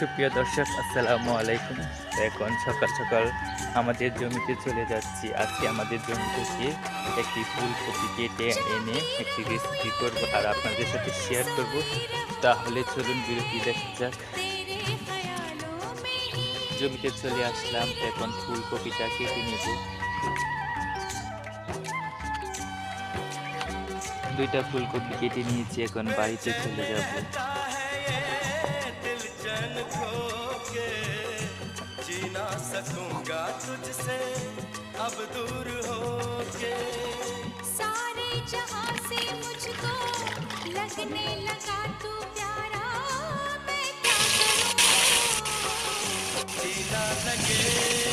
সুপ্রিয় দর্শক, আসসালামু আলাইকুম। তো এখন সকাল সকাল আমাদের জমিতে চলে যাচ্ছি। আজকে আমাদের জমি থেকে একটি ফুলকপি কেটে এনে একটি রেসিপি করব আর আপনাদের সাথে শেয়ার করব। তাহলে চলুন বিরতি দেখা যাক। জমিতে চলে আসলাম, তো এখন ফুলকপিটা কেটে নেব। দুইটা ফুলকপি কেটে নিয়েছি, এখন বাড়িতে চলে যাব। जी ना सकूंगा तुझसे अब दूर होके, सारे जहां से मुझको लगने लगा तू प्यारा, मैं क्या करूं जीना लगे